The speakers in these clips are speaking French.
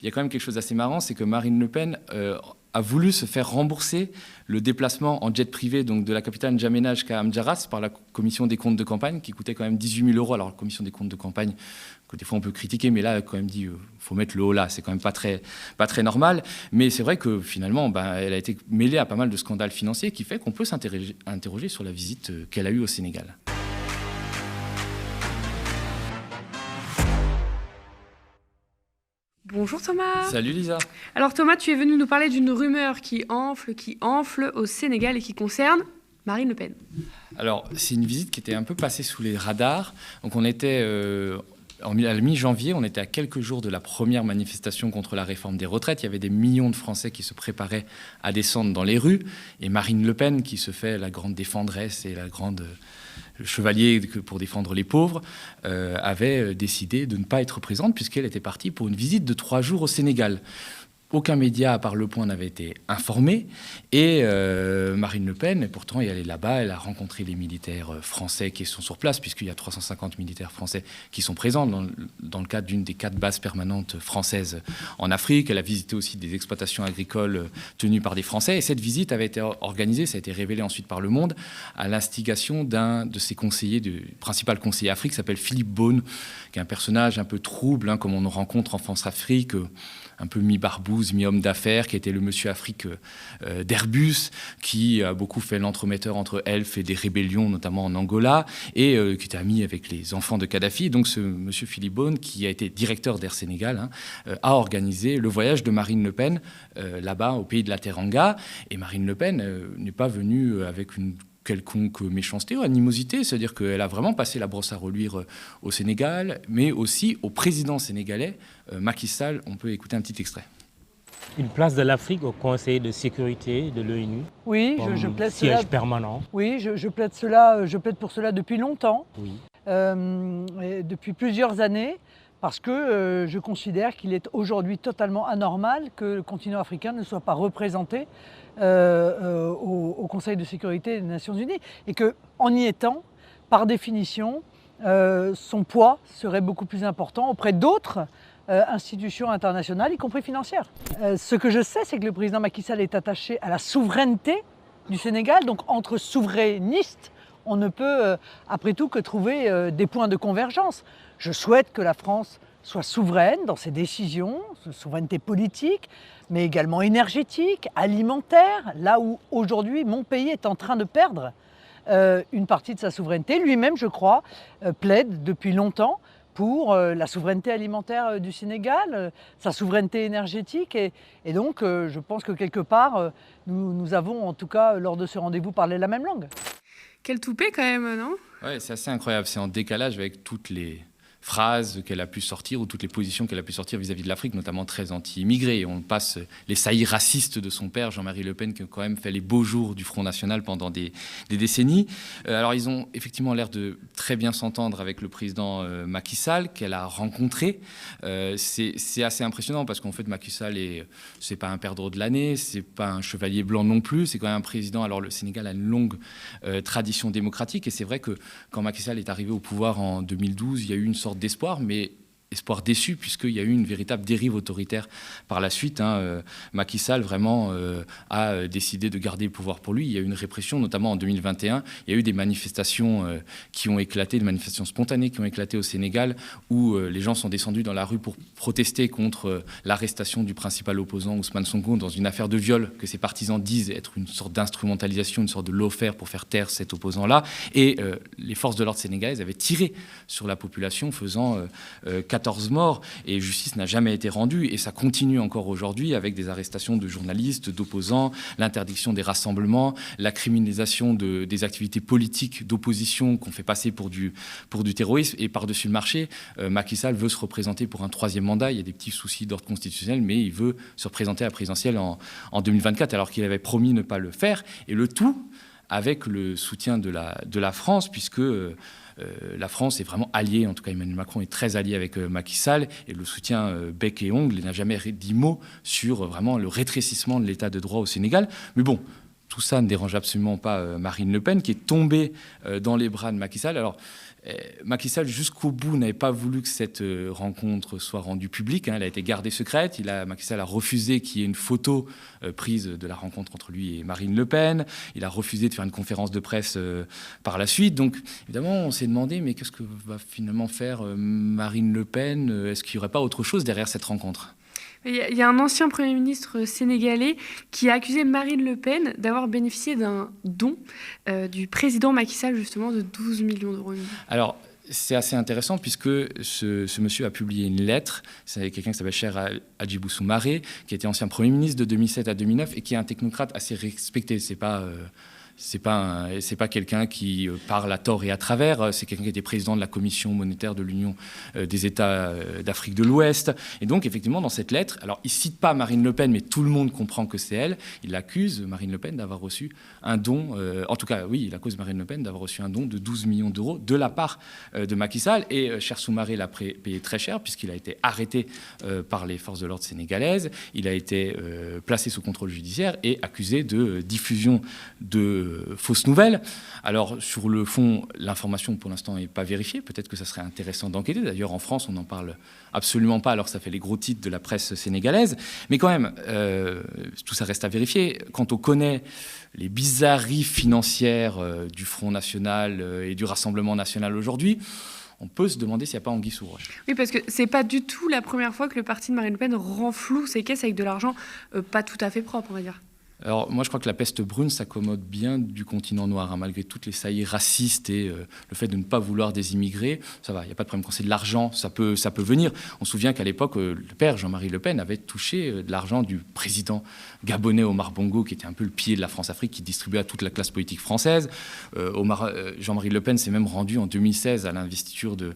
Il y a quand même quelque chose d'assez marrant, c'est que Marine Le Pen a voulu se faire rembourser le déplacement en jet privé donc de la capitale N'Djamena jusqu'à Amdjaras par la commission des comptes de campagne, qui coûtait quand même 18 000 €. Alors, la commission des comptes de campagne, que des fois on peut critiquer, mais là, elle a quand même dit faut mettre le haut là, c'est quand même pas très normal. Mais c'est vrai que finalement, elle a été mêlée à pas mal de scandales financiers, qui fait qu'on peut s'interroger sur la visite qu'elle a eue au Sénégal. Bonjour Thomas. Salut Lisa. Alors Thomas, tu es venu nous parler d'une rumeur qui enfle au Sénégal et qui concerne Marine Le Pen. Alors, c'est une visite qui était un peu passée sous les radars. Donc on était à la mi-janvier, on était à quelques jours de la première manifestation contre la réforme des retraites. Il y avait des millions de Français qui se préparaient à descendre dans les rues. Et Marine Le Pen, qui se fait la grande défendresse et le chevalier pour défendre les pauvres, avait décidé de ne pas être présente puisqu'elle était partie pour une visite de 3 jours au Sénégal. Aucun média, à part Le Point, n'avait été informé. Et Marine Le Pen, pourtant, elle est là-bas, elle a rencontré les militaires français qui sont sur place, puisqu'il y a 350 militaires français qui sont présents dans le cadre d'une des 4 bases permanentes françaises en Afrique. Elle a visité aussi des exploitations agricoles tenues par des Français. Et cette visite avait été organisée, ça a été révélé ensuite par Le Monde, à l'instigation d'un de ses conseillers, du principal conseiller Afrique, qui s'appelle Philippe Beaune, qui est un personnage un peu trouble, comme on rencontre en France-Afrique, un peu mi-barbouze, mi-homme d'affaires, qui était le monsieur Afrique d'Airbus, qui a beaucoup fait l'entremetteur entre Elf et des rébellions, notamment en Angola, et qui était ami avec les enfants de Kadhafi. Donc ce monsieur Philippe Beaune, qui a été directeur d'Air Sénégal, a organisé le voyage de Marine Le Pen là-bas, au pays de la Teranga. Et Marine Le Pen n'est pas venue avec une quelconque méchanceté ou animosité, c'est-à-dire qu'elle a vraiment passé la brosse à reluire au Sénégal, mais aussi au président sénégalais, Macky Sall. On peut écouter un petit extrait. Une place de l'Afrique au Conseil de sécurité de l'ONU. Oui, je plaide siège cela. Permanent. Oui, je plaide pour cela depuis longtemps, Oui. depuis plusieurs années, parce que je considère qu'il est aujourd'hui totalement anormal que le continent africain ne soit pas représenté au Conseil de sécurité des Nations Unies, et qu'en y étant, par définition, son poids serait beaucoup plus important auprès d'autres institutions internationales, y compris financières. Ce que je sais, c'est que le président Macky Sall est attaché à la souveraineté du Sénégal. Donc entre souverainistes, on ne peut, après tout, que trouver des points de convergence. Je souhaite que la France soit souveraine dans ses décisions, souveraineté politique, mais également énergétique, alimentaire, là où aujourd'hui mon pays est en train de perdre une partie de sa souveraineté. Lui-même, je crois, plaide depuis longtemps pour la souveraineté alimentaire du Sénégal, sa souveraineté énergétique. Et donc, je pense que quelque part, nous avons, en tout cas, lors de ce rendez-vous, parlé la même langue. Quel toupet quand même, non? Ouais, c'est assez incroyable. C'est en décalage avec toutes les phrases qu'elle a pu sortir ou toutes les positions qu'elle a pu sortir vis-à-vis de l'Afrique, notamment très anti-immigrés. On passe les saillies racistes de son père, Jean-Marie Le Pen, qui a quand même fait les beaux jours du Front National pendant des décennies. Alors, ils ont effectivement l'air de très bien s'entendre avec le président Macky Sall, qu'elle a rencontré. C'est assez impressionnant parce qu'en fait, Macky Sall, c'est pas un perdreau de l'année, c'est pas un chevalier blanc non plus, c'est quand même un président. Alors, le Sénégal a une longue tradition démocratique, et c'est vrai que quand Macky Sall est arrivé au pouvoir en 2012, il y a eu une sorte d'espoir, mais espoir déçu, puisqu'il y a eu une véritable dérive autoritaire par la suite. Macky Sall vraiment a décidé de garder le pouvoir pour lui. Il y a eu une répression, notamment en 2021. Il y a eu des manifestations qui ont éclaté, des manifestations spontanées qui ont éclaté au Sénégal, où les gens sont descendus dans la rue pour protester contre l'arrestation du principal opposant, Ousmane Sonko, dans une affaire de viol que ses partisans disent être une sorte d'instrumentalisation, une sorte de lawfare pour faire taire cet opposant-là. Et les forces de l'ordre sénégalaises avaient tiré sur la population, faisant 14 morts, et justice n'a jamais été rendue, et ça continue encore aujourd'hui avec des arrestations de journalistes, d'opposants, l'interdiction des rassemblements, la criminalisation des activités politiques d'opposition qu'on fait passer pour du terrorisme. Et par-dessus le marché, Macky Sall veut se représenter pour un 3e mandat. Il y a des petits soucis d'ordre constitutionnel, mais il veut se représenter à la présidentielle en 2024, alors qu'il avait promis ne pas le faire, et le tout avec le soutien de la France, puisque la France est vraiment alliée, en tout cas Emmanuel Macron est très allié avec Macky Sall, et le soutien bec et ongle. Il n'a jamais dit mot sur vraiment le rétrécissement de l'état de droit au Sénégal. Mais bon, tout ça ne dérange absolument pas Marine Le Pen, qui est tombée dans les bras de Macky Sall. Alors, Macky Sall, jusqu'au bout, n'avait pas voulu que cette rencontre soit rendue publique. Elle a été gardée secrète. Macky Sall a refusé qu'il y ait une photo prise de la rencontre entre lui et Marine Le Pen. Il a refusé de faire une conférence de presse par la suite. Donc, évidemment, on s'est demandé, mais qu'est-ce que va finalement faire Marine Le Pen? Est-ce qu'il n'y aurait pas autre chose derrière cette rencontre? Il y a un ancien Premier ministre sénégalais qui a accusé Marine Le Pen d'avoir bénéficié d'un don du président Macky Sall, justement, de 12 millions d'euros. Alors, c'est assez intéressant puisque ce monsieur a publié une lettre. C'est quelqu'un qui s'appelle Cheikh Hadjibou Soumaré, qui était ancien Premier ministre de 2007 à 2009 et qui est un technocrate assez respecté. C'est pas quelqu'un qui parle à tort et à travers. C'est quelqu'un qui était président de la Commission monétaire de l'Union des États d'Afrique de l'Ouest. Et donc, effectivement, dans cette lettre, alors il cite pas Marine Le Pen, mais tout le monde comprend que c'est elle. Il accuse Marine Le Pen d'avoir reçu un don. En tout cas, oui, il accuse Marine Le Pen d'avoir reçu un don de 12 millions d'euros de la part de Macky Sall. Et Cheikh Soumaré l'a payé très cher puisqu'il a été arrêté par les forces de l'ordre sénégalaises. Il a été placé sous contrôle judiciaire et accusé de diffusion de fausses nouvelles. Alors, sur le fond, l'information, pour l'instant, n'est pas vérifiée. Peut-être que ça serait intéressant d'enquêter. D'ailleurs, en France, on n'en parle absolument pas, alors que ça fait les gros titres de la presse sénégalaise. Mais quand même, tout ça reste à vérifier. Quand on connaît les bizarreries financières du Front National et du Rassemblement National aujourd'hui, on peut se demander s'il n'y a pas anguille sous roche. Oui, parce que c'est pas du tout la première fois que le parti de Marine Le Pen renfloue ses caisses avec de l'argent pas tout à fait propre, on va dire. Alors moi je crois que la peste brune s'accommode bien du continent noir, malgré toutes les saillies racistes et le fait de ne pas vouloir des immigrés, ça va, il n'y a pas de problème. Quand c'est de l'argent, ça peut venir. On se souvient qu'à l'époque, le père Jean-Marie Le Pen avait touché de l'argent du président gabonais Omar Bongo, qui était un peu le pied de la France-Afrique, qui distribuait à toute la classe politique française. Jean-Marie Le Pen s'est même rendu en 2016 à l'investiture de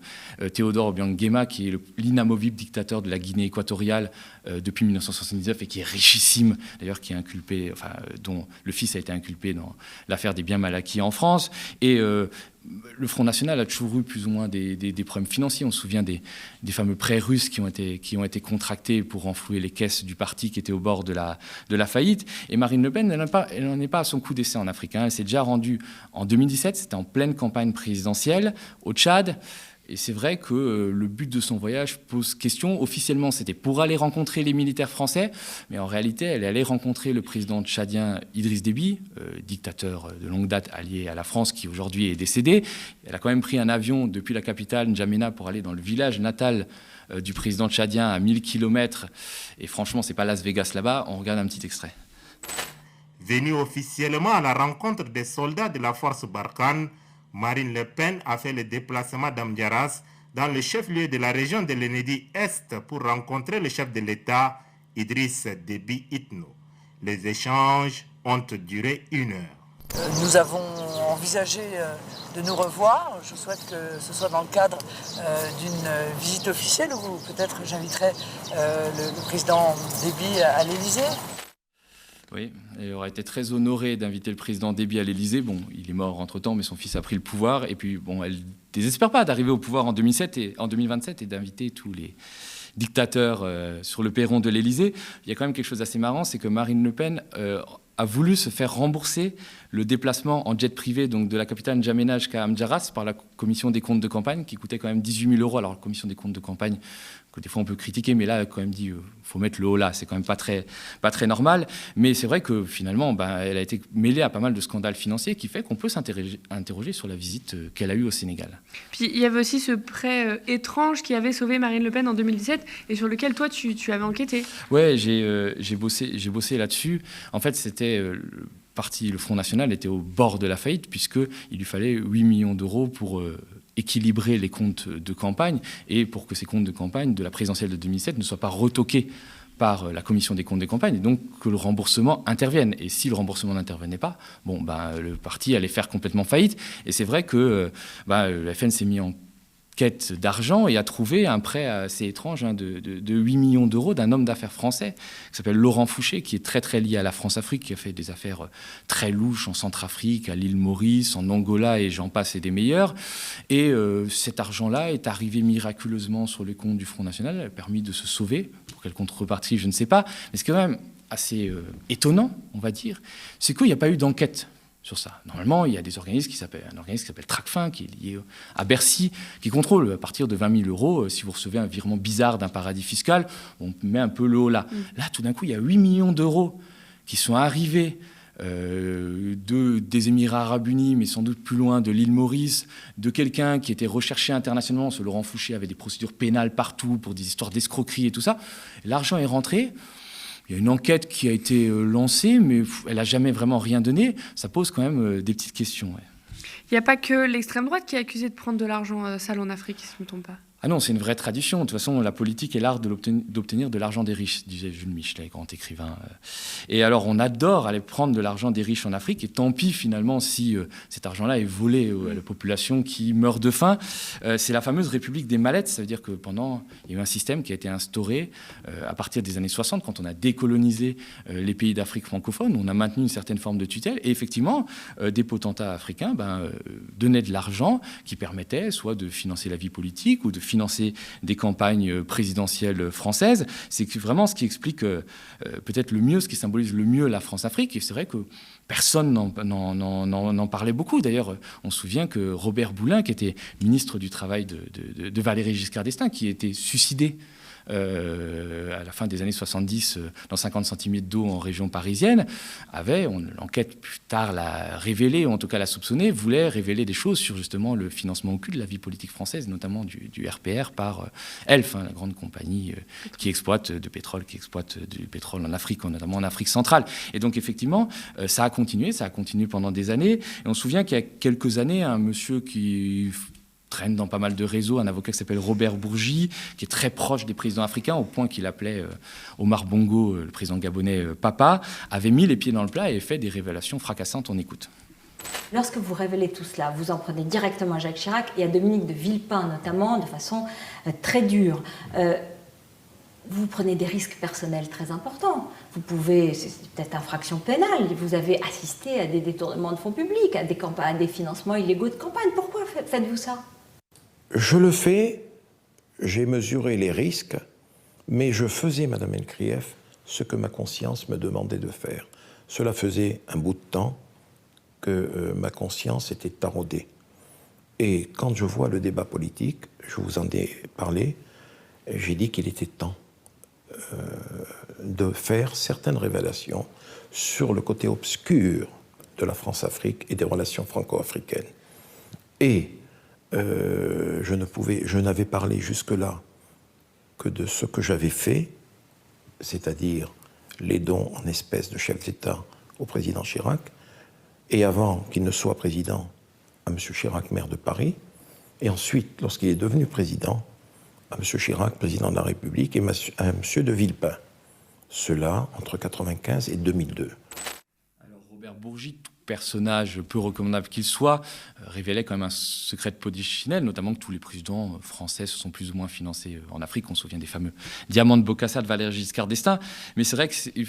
Théodore Obiang Nguema, qui est l'inamovible dictateur de la Guinée équatoriale depuis 1979 et qui est richissime, d'ailleurs qui est inculpé, dont le fils a été inculpé dans l'affaire des biens mal acquis en France. Et le Front National a toujours eu plus ou moins des problèmes financiers. On se souvient des fameux prêts russes qui ont été contractés pour renflouer les caisses du parti qui était au bord de la faillite. Et Marine Le Pen, elle n'en est pas à son coup d'essai en Afrique. Elle s'est déjà rendue en 2017, c'était en pleine campagne présidentielle, au Tchad. Et c'est vrai que le but de son voyage pose question. Officiellement, c'était pour aller rencontrer les militaires français, mais en réalité, elle est allée rencontrer le président tchadien Idriss Déby, dictateur de longue date allié à la France, qui aujourd'hui est décédé. Elle a quand même pris un avion depuis la capitale, N'Djamena, pour aller dans le village natal du président tchadien à 1000 km. Et franchement, c'est pas Las Vegas là-bas. On regarde un petit extrait. Venue officiellement à la rencontre des soldats de la force Barkhane, Marine Le Pen a fait le déplacement d'Amdiaras dans le chef-lieu de la région de l'Enedi Est pour rencontrer le chef de l'État, Idriss Déby Itno. Les échanges ont duré 1 heure. Nous avons envisagé de nous revoir. Je souhaite que ce soit dans le cadre d'une visite officielle où peut-être j'inviterai le président Déby à l'Élysée. Oui, elle aurait été très honorée d'inviter le président Déby à l'Élysée. Bon, il est mort entre-temps, mais son fils a pris le pouvoir. Et puis, bon, elle ne désespère pas d'arriver au pouvoir en 2027 et d'inviter tous les dictateurs sur le perron de l'Élysée. Il y a quand même quelque chose d'assez marrant, c'est que Marine Le Pen a voulu se faire rembourser le déplacement en jet privé donc de la capitale N'Djamena jusqu'à Amdiaras par la commission des comptes de campagne, qui coûtait quand même 18 000 euros. Alors, la commission des comptes de campagne, que des fois on peut critiquer, mais là, elle a quand même dit faut mettre le haut là, c'est quand même pas très normal. Mais c'est vrai que finalement, elle a été mêlée à pas mal de scandales financiers qui fait qu'on peut s'interroger sur la visite qu'elle a eue au Sénégal. Puis il y avait aussi ce prêt étrange qui avait sauvé Marine Le Pen en 2017 et sur lequel toi tu avais enquêté. Ouais, j'ai bossé là-dessus. En fait, c'était le Front National était au bord de la faillite puisqu'il lui fallait 8 millions d'euros pour équilibrer les comptes de campagne et pour que ces comptes de campagne de la présidentielle de 2007 ne soient pas retoqués par la commission des comptes de campagne et donc que le remboursement intervienne. Et si le remboursement n'intervenait pas, le parti allait faire complètement faillite. Et c'est vrai que le FN s'est mis en quête d'argent et a trouvé un prêt assez étrange de 8 millions d'euros d'un homme d'affaires français qui s'appelle Laurent Fouché, qui est très très lié à la France-Afrique, qui a fait des affaires très louches en Centrafrique, à l'île Maurice, en Angola et j'en passe et des meilleurs. Et cet argent-là est arrivé miraculeusement sur les comptes du Front National, a permis de se sauver. Pour quelle contrepartie, je ne sais pas. Mais c'est quand même assez étonnant, on va dire, c'est qu'il n'y a pas eu d'enquête sur ça. Normalement, il y a des organismes un organisme qui s'appelle Tracfin, qui est lié à Bercy, qui contrôle à partir de 20 000 euros. Si vous recevez un virement bizarre d'un paradis fiscal, on met un peu le haut là. Là, tout d'un coup, il y a 8 millions d'euros qui sont arrivés des Émirats Arabes Unis, mais sans doute plus loin de l'île Maurice, de quelqu'un qui était recherché internationalement. Ce Laurent Fouché avait des procédures pénales partout pour des histoires d'escroquerie et tout ça. L'argent est rentré. Il y a une enquête qui a été lancée, mais elle n'a jamais vraiment rien donné. Ça pose quand même des petites questions. Ouais. Il n'y a pas que l'extrême droite qui est accusée de prendre de l'argent sale en Afrique, si je ne me trompe pas. Ah non, c'est une vraie tradition. De toute façon, la politique est l'art d'obtenir de l'argent des riches, disait Jules Michelet, grand écrivain. Et alors, on adore aller prendre de l'argent des riches en Afrique, et tant pis, finalement, si cet argent-là est volé à la population qui meurt de faim. C'est la fameuse République des mallettes. Ça veut dire que il y a eu un système qui a été instauré à partir des années 60, quand on a décolonisé les pays d'Afrique francophone. On a maintenu une certaine forme de tutelle. Et effectivement, des potentats africains donnaient de l'argent qui permettait soit de financer la vie politique ou de financer des campagnes présidentielles françaises. C'est vraiment ce qui explique peut-être le mieux, ce qui symbolise le mieux la France-Afrique. Et c'est vrai que personne n'en parlait beaucoup. D'ailleurs, on se souvient que Robert Boulin, qui était ministre du Travail de Valéry Giscard d'Estaing, qui était suicidé à la fin des années 70 dans 50 cm d'eau en région parisienne, l'enquête plus tard l'a révélé, ou en tout cas l'a soupçonné, voulait révéler des choses sur justement le financement occulte de la vie politique française, notamment du RPR par Elf, la grande compagnie qui exploite du pétrole en Afrique, notamment en Afrique centrale. Et donc effectivement, ça a continué pendant des années. Et on se souvient qu'il y a quelques années, un monsieur qui traîne dans pas mal de réseaux, un avocat qui s'appelle Robert Bourgi, qui est très proche des présidents africains, au point qu'il appelait Omar Bongo, le président gabonais, papa, avait mis les pieds dans le plat et fait des révélations fracassantes. On écoute. Lorsque vous révélez tout cela, vous en prenez directement à Jacques Chirac et à Dominique de Villepin notamment, de façon très dure. Vous prenez des risques personnels très importants. Vous pouvez, c'est peut-être infraction pénale, vous avez assisté à des détournements de fonds publics, à des financements illégaux de campagne. Pourquoi faites-vous ça ? Je le fais, j'ai mesuré les risques, mais je faisais, Madame Elkrief, ce que ma conscience me demandait de faire. Cela faisait un bout de temps que ma conscience était taraudée. Et quand je vois le débat politique, je vous en ai parlé, j'ai dit qu'il était temps de faire certaines révélations sur le côté obscur de la France-Afrique et des relations franco-africaines. Et je n'avais parlé jusque-là que de ce que j'avais fait, c'est-à-dire les dons en espèces de chefs d'État au président Chirac, et avant qu'il ne soit président, à M. Chirac, maire de Paris, et ensuite, lorsqu'il est devenu président, à M. Chirac, président de la République, et à M. de Villepin. Cela entre 1995 et 2002. Alors Robert Bourgi, tout personnage peu recommandable qu'il soit, révélait quand même un secret de polichinelle, notamment que tous les présidents français se sont plus ou moins financés en Afrique. On se souvient des fameux diamants de Bokassa de Valéry Giscard d'Estaing. Mais c'est vrai que il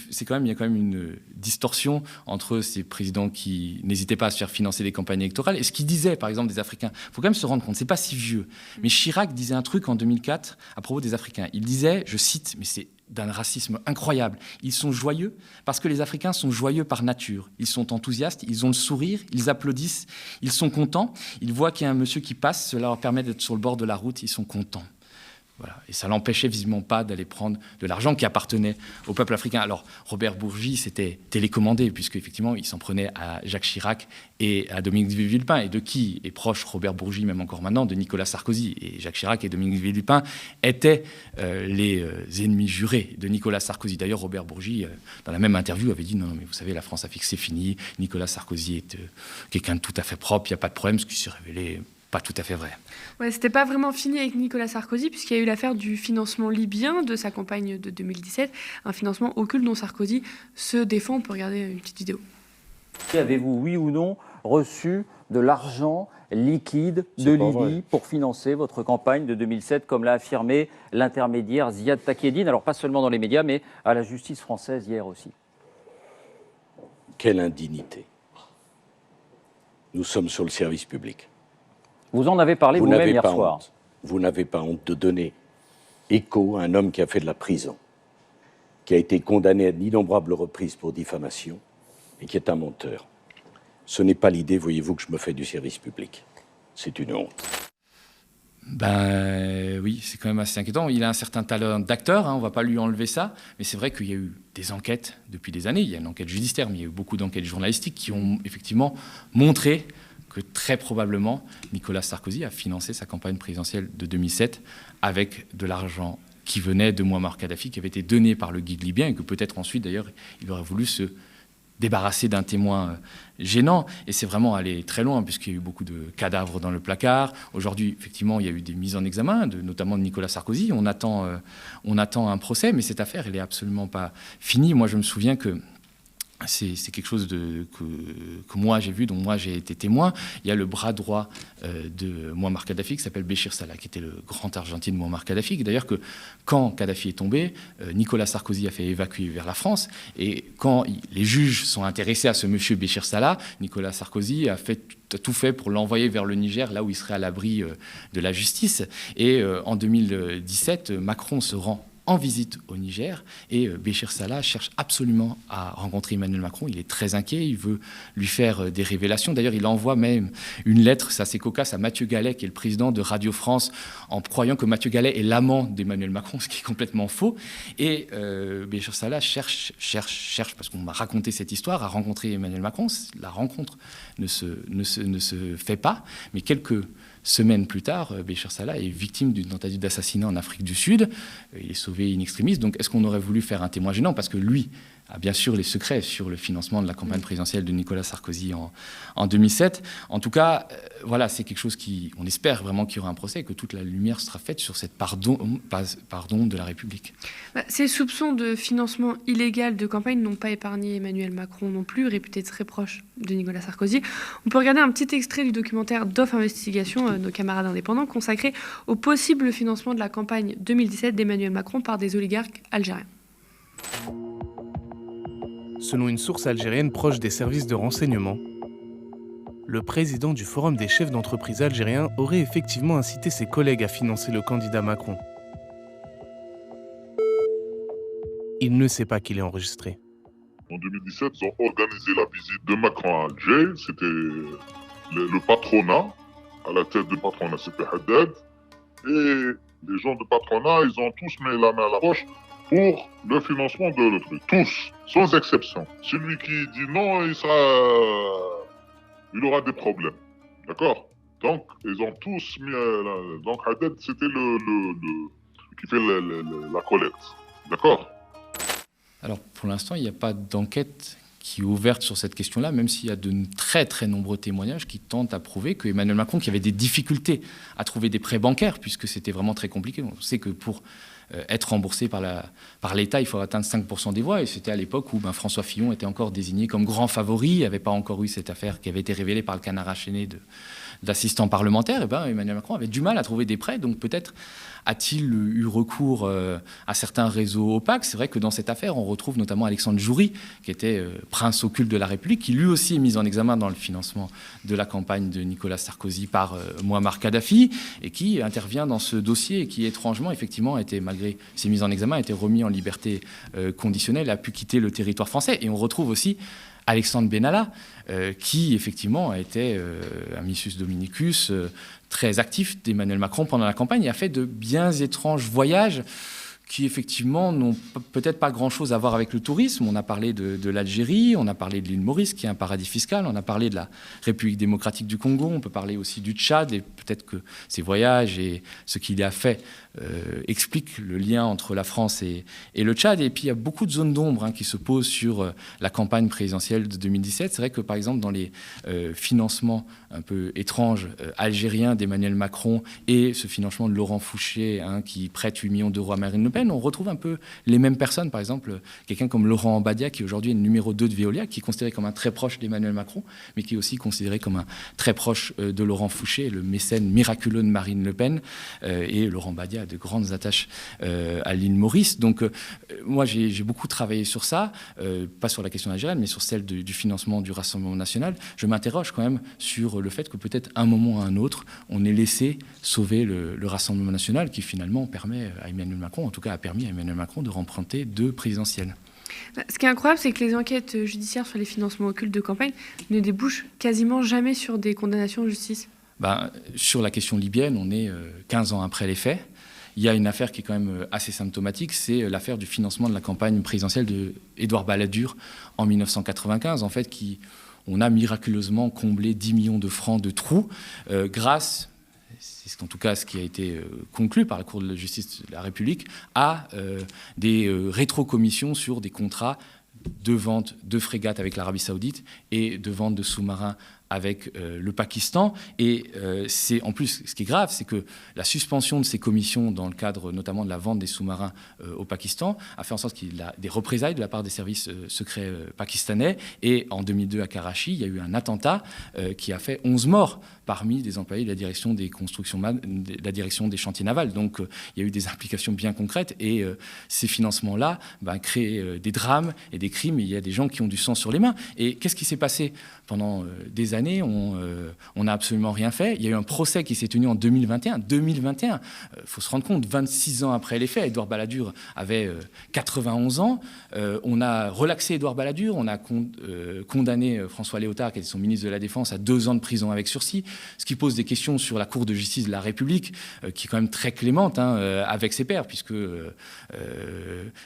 y a quand même une distorsion entre ces présidents qui n'hésitaient pas à se faire financer des campagnes électorales et ce qu'ils disaient, par exemple, des Africains. Il faut quand même se rendre compte, c'est pas si vieux. Mais Chirac disait un truc en 2004 à propos des Africains. Il disait, je cite, mais c'est d'un racisme incroyable. Ils sont joyeux parce que les Africains sont joyeux par nature. Ils sont enthousiastes, ils ont le sourire, ils applaudissent, ils sont contents. Ils voient qu'il y a un monsieur qui passe, cela leur permet d'être sur le bord de la route, ils sont contents. Voilà. Et ça l'empêchait visiblement pas d'aller prendre de l'argent qui appartenait au peuple africain. Alors Robert Bourgi, c'était télécommandé, puisque effectivement il s'en prenait à Jacques Chirac et à Dominique de Villepin. Et de qui est proche Robert Bourgi, même encore maintenant, de Nicolas Sarkozy. Et Jacques Chirac et Dominique de Villepin étaient les ennemis jurés de Nicolas Sarkozy. D'ailleurs, Robert Bourgi, dans la même interview, avait dit non, mais vous savez, la France-Afrique, c'est fini. Nicolas Sarkozy est quelqu'un de tout à fait propre, il n'y a pas de problème, ce qui s'est révélé pas tout à fait vrai. Ouais, c'était pas vraiment fini avec Nicolas Sarkozy, puisqu'il y a eu l'affaire du financement libyen de sa campagne de 2017, un financement occulte dont Sarkozy se défend. On peut regarder une petite vidéo. Avez-vous, oui ou non, reçu de l'argent liquide de Libye pour financer votre campagne de 2007, comme l'a affirmé l'intermédiaire Ziad Takedine, alors pas seulement dans les médias, mais à la justice française hier aussi? Quelle indignité. Nous sommes sur le service public. Vous en avez parlé vous-même hier soir. Vous n'avez pas honte de donner écho à un homme qui a fait de la prison. qui a été condamné à d'innombrables reprises pour diffamation et qui est un menteur. Ce n'est pas l'idée, voyez-vous, que je me fais du service public. C'est une honte. Ben oui, c'est quand même assez inquiétant. Il a un certain talent d'acteur, on ne va pas lui enlever ça, mais c'est vrai qu'il y a eu des enquêtes depuis des années. Il y a une enquête judiciaire, mais il y a eu beaucoup d'enquêtes journalistiques qui ont effectivement montré que très probablement Nicolas Sarkozy a financé sa campagne présidentielle de 2007 avec de l'argent qui venait de Mouammar Kadhafi, qui avait été donné par le guide libyen, et que peut-être ensuite, d'ailleurs, il aurait voulu se débarrasser d'un témoin gênant. Et c'est vraiment allé très loin, puisqu'il y a eu beaucoup de cadavres dans le placard. Aujourd'hui, effectivement, il y a eu des mises en examen, notamment de Nicolas Sarkozy. On attend un procès, mais cette affaire, elle n'est absolument pas finie. Moi, je me souviens que c'est quelque chose que moi j'ai vu, dont moi j'ai été témoin. Il y a le bras droit de Mouammar Kadhafi qui s'appelle Béchir Salah, qui était le grand argentin de Mouammar Kadhafi. D'ailleurs, que quand Kadhafi est tombé, Nicolas Sarkozy a fait évacuer vers la France. Et quand les juges sont intéressés à ce monsieur Béchir Salah, Nicolas Sarkozy a tout fait pour l'envoyer vers le Niger, là où il serait à l'abri de la justice. Et en 2017, Macron se rend en visite au Niger, et Béchir Salah cherche absolument à rencontrer Emmanuel Macron. Il est très inquiet, il veut lui faire des révélations. D'ailleurs, il envoie même une lettre, c'est assez cocasse, à Mathieu Gallet, qui est le président de Radio France, en croyant que Mathieu Gallet est l'amant d'Emmanuel Macron, ce qui est complètement faux. Et Béchir Salah cherche, parce qu'on m'a raconté cette histoire, à rencontrer Emmanuel Macron. La rencontre ne se fait pas, mais quelques semaines plus tard, Béchir Salah est victime d'une tentative d'assassinat en Afrique du Sud. Il est sauvé in extremis. Donc, est-ce qu'on aurait voulu faire un témoin gênant? Parce que lui a bien sûr les secrets sur le financement de la campagne présidentielle de Nicolas Sarkozy en 2007. En tout cas, voilà, c'est quelque chose on espère vraiment qu'il y aura un procès et que toute la lumière sera faite sur cette pardon de la République. Ces soupçons de financement illégal de campagne n'ont pas épargné Emmanuel Macron non plus, réputé très proche de Nicolas Sarkozy. On peut regarder un petit extrait du documentaire d'Off Investigation, nos camarades indépendants, consacré au possible financement de la campagne 2017 d'Emmanuel Macron par des oligarques algériens. Selon une source algérienne proche des services de renseignement, le président du Forum des chefs d'entreprise algériens aurait effectivement incité ses collègues à financer le candidat Macron. Il ne sait pas qu'il est enregistré. En 2017, ils ont organisé la visite de Macron à Alger. C'était le patronat, à la tête du patronat, c'était Haddad. Et les gens du patronat, ils ont tous mis la main à la poche pour le financement de le truc. Tous, sans exception. Celui qui dit non, il aura des problèmes. D'accord? Donc, ils ont tous mis... donc, Haddad, c'était qui fait la collecte. D'accord? Alors, pour l'instant, il n'y a pas d'enquête qui est ouverte sur cette question-là, même s'il y a de très, très nombreux témoignages qui tentent à prouver que Emmanuel Macron, qui avait des difficultés à trouver des prêts bancaires, puisque c'était vraiment très compliqué. On sait que pour être remboursé par l'État, il faut atteindre 5% des voix. Et c'était à l'époque où François Fillon était encore désigné comme grand favori. Il n'y avait pas encore eu cette affaire qui avait été révélée par le canard enchaîné d'assistants parlementaires. Et Emmanuel Macron avait du mal à trouver des prêts. Donc peut-être a-t-il eu recours à certains réseaux opaques. C'est vrai que dans cette affaire, on retrouve notamment Alexandre Joury, qui était prince occulte de la République, qui lui aussi est mis en examen dans le financement de la campagne de Nicolas Sarkozy par Mouammar Kadhafi, et qui intervient dans ce dossier et qui, étrangement, effectivement, malgré ses mises en examen, a été remis en liberté conditionnelle, a pu quitter le territoire français. Et on retrouve aussi Alexandre Benalla, qui effectivement a été un missus dominicus très actif d'Emmanuel Macron pendant la campagne et a fait de bien étranges voyages qui effectivement n'ont peut-être pas grand-chose à voir avec le tourisme. On a parlé de l'Algérie, on a parlé de l'île Maurice, qui est un paradis fiscal, on a parlé de la République démocratique du Congo, on peut parler aussi du Tchad, et peut-être que ces voyages et ce qu'il a fait expliquent le lien entre la France et le Tchad. Et puis il y a beaucoup de zones d'ombre qui se posent sur la campagne présidentielle de 2017. C'est vrai que par exemple dans les financements un peu étranges algériens d'Emmanuel Macron et ce financement de Laurent Fouché qui prête 8 millions d'euros à Marine Le Pen, on retrouve un peu les mêmes personnes. Par exemple, quelqu'un comme Laurent Ambadia, qui aujourd'hui est le numéro 2 de Veolia, qui est considéré comme un très proche d'Emmanuel Macron, mais qui est aussi considéré comme un très proche de Laurent Fouché, le mécène miraculeux de Marine Le Pen. Et Laurent Ambadia a de grandes attaches à l'île Maurice. Donc moi, j'ai beaucoup travaillé sur ça, pas sur la question algérienne, mais sur celle du financement du Rassemblement national. Je m'interroge quand même sur le fait que peut-être un moment ou à un autre, on ait laissé sauver le Rassemblement national, qui finalement permet à Emmanuel Macron, en tout cas, cas a permis à Emmanuel Macron de remporter 2 présidentielles. Ce qui est incroyable, c'est que les enquêtes judiciaires sur les financements occultes de campagne ne débouchent quasiment jamais sur des condamnations en justice. Sur la question libyenne, on est 15 ans après les faits. Il y a une affaire qui est quand même assez symptomatique, c'est l'affaire du financement de la campagne présidentielle d'Édouard Balladur en 1995, en fait, on a miraculeusement comblé 10 millions de francs de trous grâce, c'est en tout cas ce qui a été conclu par la Cour de justice de la République, à des rétrocommissions sur des contrats de vente de frégates avec l'Arabie Saoudite et de vente de sous-marins avec le Pakistan. Et c'est en plus, ce qui est grave, c'est que la suspension de ces commissions dans le cadre notamment de la vente des sous-marins au Pakistan a fait en sorte qu'il y a des représailles de la part des services secrets pakistanais. Et en 2002 à Karachi, il y a eu un attentat qui a fait 11 morts parmi des employés de la direction des constructions, de la direction des chantiers navals. Donc il y a eu des implications bien concrètes et ces financements-là créent des drames et des crimes. Et il y a des gens qui ont du sang sur les mains. Et qu'est-ce qui s'est passé pendant des années? On n'a absolument rien fait. Il y a eu un procès qui s'est tenu en 2021. 2021, faut se rendre compte, 26 ans après les faits, Édouard Balladur avait 91 ans. On a relaxé Édouard Balladur, on a condamné François Léotard, qui était son ministre de la Défense, à 2 ans de prison avec sursis, ce qui pose des questions sur la Cour de justice de la République, qui est quand même très clémente avec ses pairs, puisque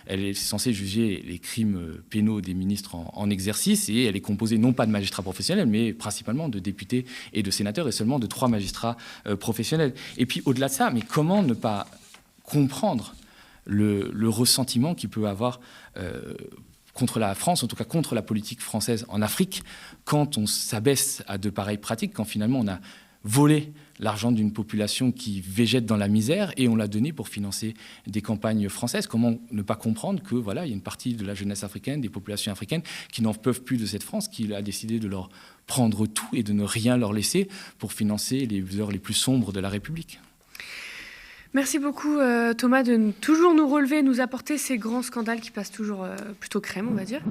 elle est censée juger les crimes pénaux des ministres en exercice, et elle est composée non pas de magistrats professionnels, mais principalement de députés et de sénateurs, et seulement de 3 magistrats professionnels. Et puis au-delà de ça, mais comment ne pas comprendre le ressentiment qu'il peut avoir contre la France, en tout cas contre la politique française en Afrique, quand on s'abaisse à de pareilles pratiques, quand finalement on a volé l'argent d'une population qui végète dans la misère et on l'a donné pour financer des campagnes françaises. Comment ne pas comprendre que voilà, il y a une partie de la jeunesse africaine, des populations africaines qui n'en peuvent plus de cette France, qui a décidé de leur prendre tout et de ne rien leur laisser pour financer les heures les plus sombres de la République. Merci beaucoup Thomas de toujours nous relever, nous apporter ces grands scandales qui passent toujours plutôt crème, on va dire.